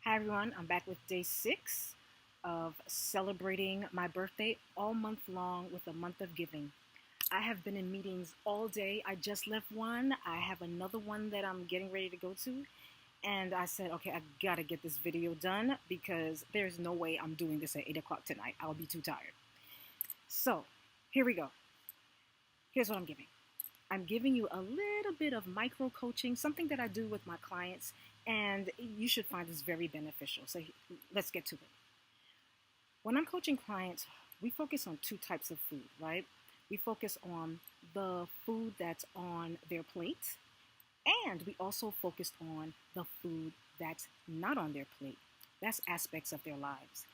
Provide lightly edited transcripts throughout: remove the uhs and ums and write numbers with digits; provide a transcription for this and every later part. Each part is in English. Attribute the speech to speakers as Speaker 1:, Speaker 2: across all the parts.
Speaker 1: Hi everyone, I'm back with day 6 of celebrating my birthday all month long with a month of giving. I have been in meetings all day. I just left one. I have another one that I'm getting ready to go to. And I said, okay, I gotta get this video done because there's no way I'm doing this at 8 o'clock tonight. I'll be too tired. So, here we go. Here's what I'm giving. I'm giving you a little bit of micro coaching, something that I do with my clients, and you should find this very beneficial. So let's get to it. When I'm coaching clients, we focus on two types of food, right? We focus on the food that's on their plate, and we also focus on the food that's not on their plate. That's aspects of their lives.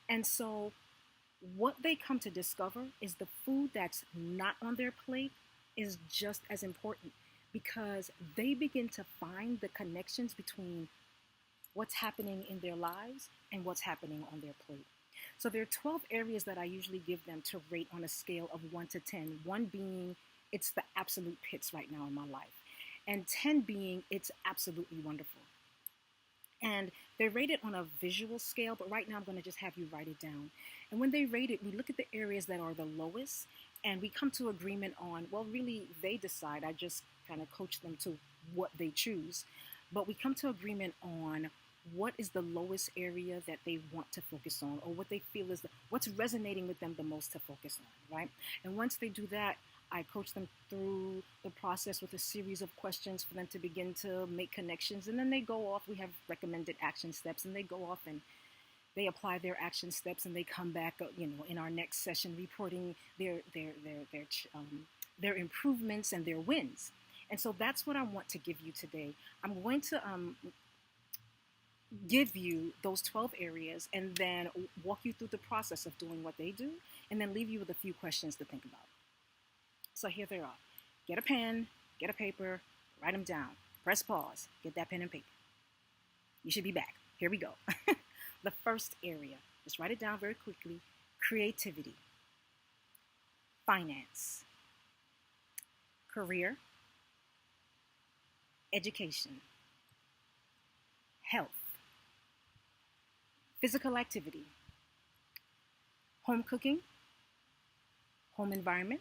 Speaker 1: And so what they come to discover is the food that's not on their plate is just as important because they begin to find the connections between what's happening in their lives and what's happening on their plate. So there are 12 areas that I usually give them to rate on a scale of 1 to 10, 1 being it's the absolute pits right now in my life, and 10 being it's absolutely wonderful. And they rate it on a visual scale, but right now I'm going to just have you write it down. And when they rate it, we look at the areas that are the lowest and we come to agreement on, well, really, they decide. I just kind of coach them to what they choose. But we come to agreement on what is the lowest area that they want to focus on or what they feel is what's resonating with them the most to focus on, right? And once they do that, I coach them through the process with a series of questions for them to begin to make connections. And then they go off. We have recommended action steps and they go off and they apply their action steps and they come back, in our next session reporting their improvements and their wins. And so that's what I want to give you today. I'm going to give you those 12 areas and then walk you through the process of doing what they do and then leave you with a few questions to think about. So here they are. Get a pen, get a paper, write them down. Press pause, get that pen and paper. You should be back. Here we go. The first area, just write it down very quickly. Creativity, finance, career, education, health, physical activity, home cooking, home environment,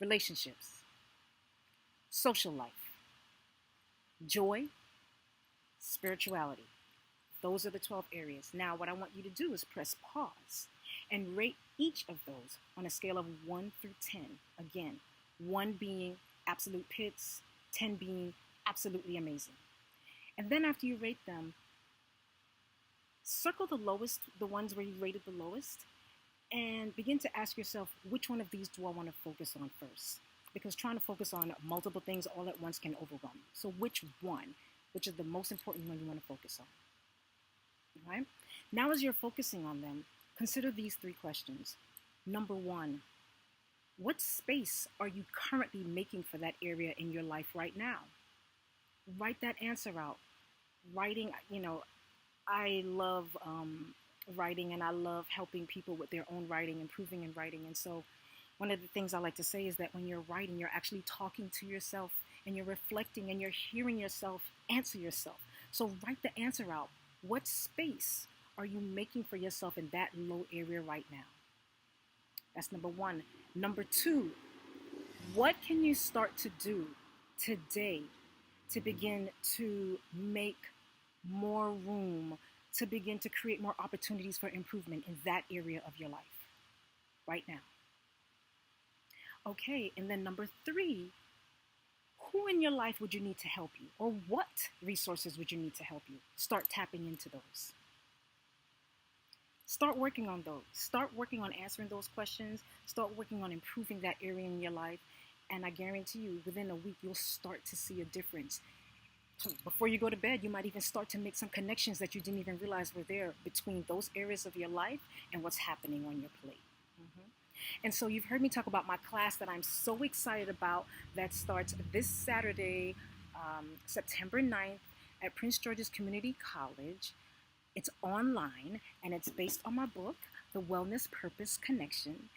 Speaker 1: relationships, social life, joy, spirituality. Those are the 12 areas. Now, what I want you to do is press pause and rate each of those on a scale of 1 through 10. Again, 1 being absolute pits, 10 being absolutely amazing. And then after you rate them, circle the lowest, the ones where you rated the lowest, and begin to ask yourself, which one of these do I want to focus on first? Because trying to focus on multiple things all at once can overwhelm you. So which is the most important one you want to focus on? All right? Now as you're focusing on them, consider these 3 questions. Number 1, what space are you currently making for that area in your life right now? Write that answer out. Writing, I love writing and I love helping people with their own writing, improving in writing. And so one of the things I like to say is that when you're writing, you're actually talking to yourself and you're reflecting and you're hearing yourself answer yourself. So write the answer out. What space are you making for yourself in that low area right now? That's number 1. Number 2, what can you start to do today to begin to make more room, to begin to create more opportunities for improvement in that area of your life right now? Okay, and then number 3, who in your life would you need to help you? Or what resources would you need to help you? Start tapping into those. Start working on those. Start working on answering those questions. Start working on improving that area in your life. And I guarantee you, within a week, you'll start to see a difference. So before you go to bed, you might even start to make some connections that you didn't even realize were there between those areas of your life and what's happening on your plate. And so you've heard me talk about my class that I'm so excited about that starts this Saturday, September 9th at Prince George's Community College. It's online and it's based on my book, The Wellness Purpose Connection.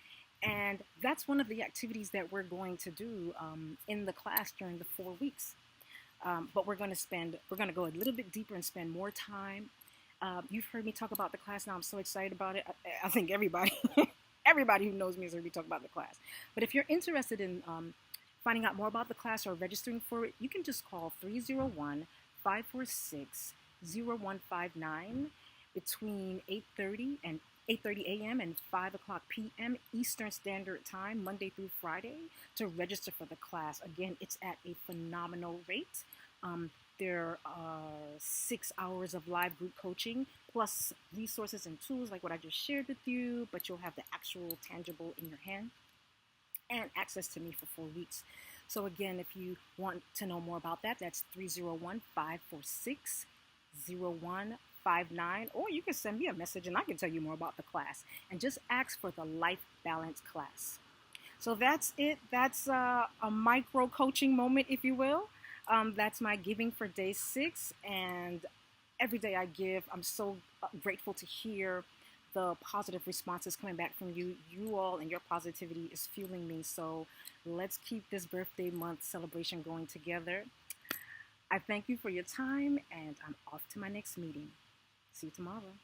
Speaker 1: And that's one of the activities that we're going to do in the class during the 4 weeks. But we're going to go a little bit deeper and spend more time. You've heard me talk about the class now. I'm so excited about it. I think everybody, everybody who knows me has heard me talk about the class. But if you're interested in finding out more about the class or registering for it, you can just call 301-546-0159 between 8:30 a.m. and 5 o'clock p.m. Eastern Standard Time, Monday through Friday, to register for the class. Again, it's at a phenomenal rate. There are 6 hours of live group coaching, plus resources and tools like what I just shared with you, but you'll have the actual tangible in your hand and access to me for 4 weeks. So again, if you want to know more about that, that's 301-546-0159, or you can send me a message and I can tell you more about the class. And just ask for the Life Balance class. So that's it. That's a micro coaching moment, if you will. That's my giving for day 6. And every day I give, I'm so grateful to hear the positive responses coming back from you. You all and your positivity is fueling me. So let's keep this birthday month celebration going together. I thank you for your time, and I'm off to my next meeting. See you tomorrow.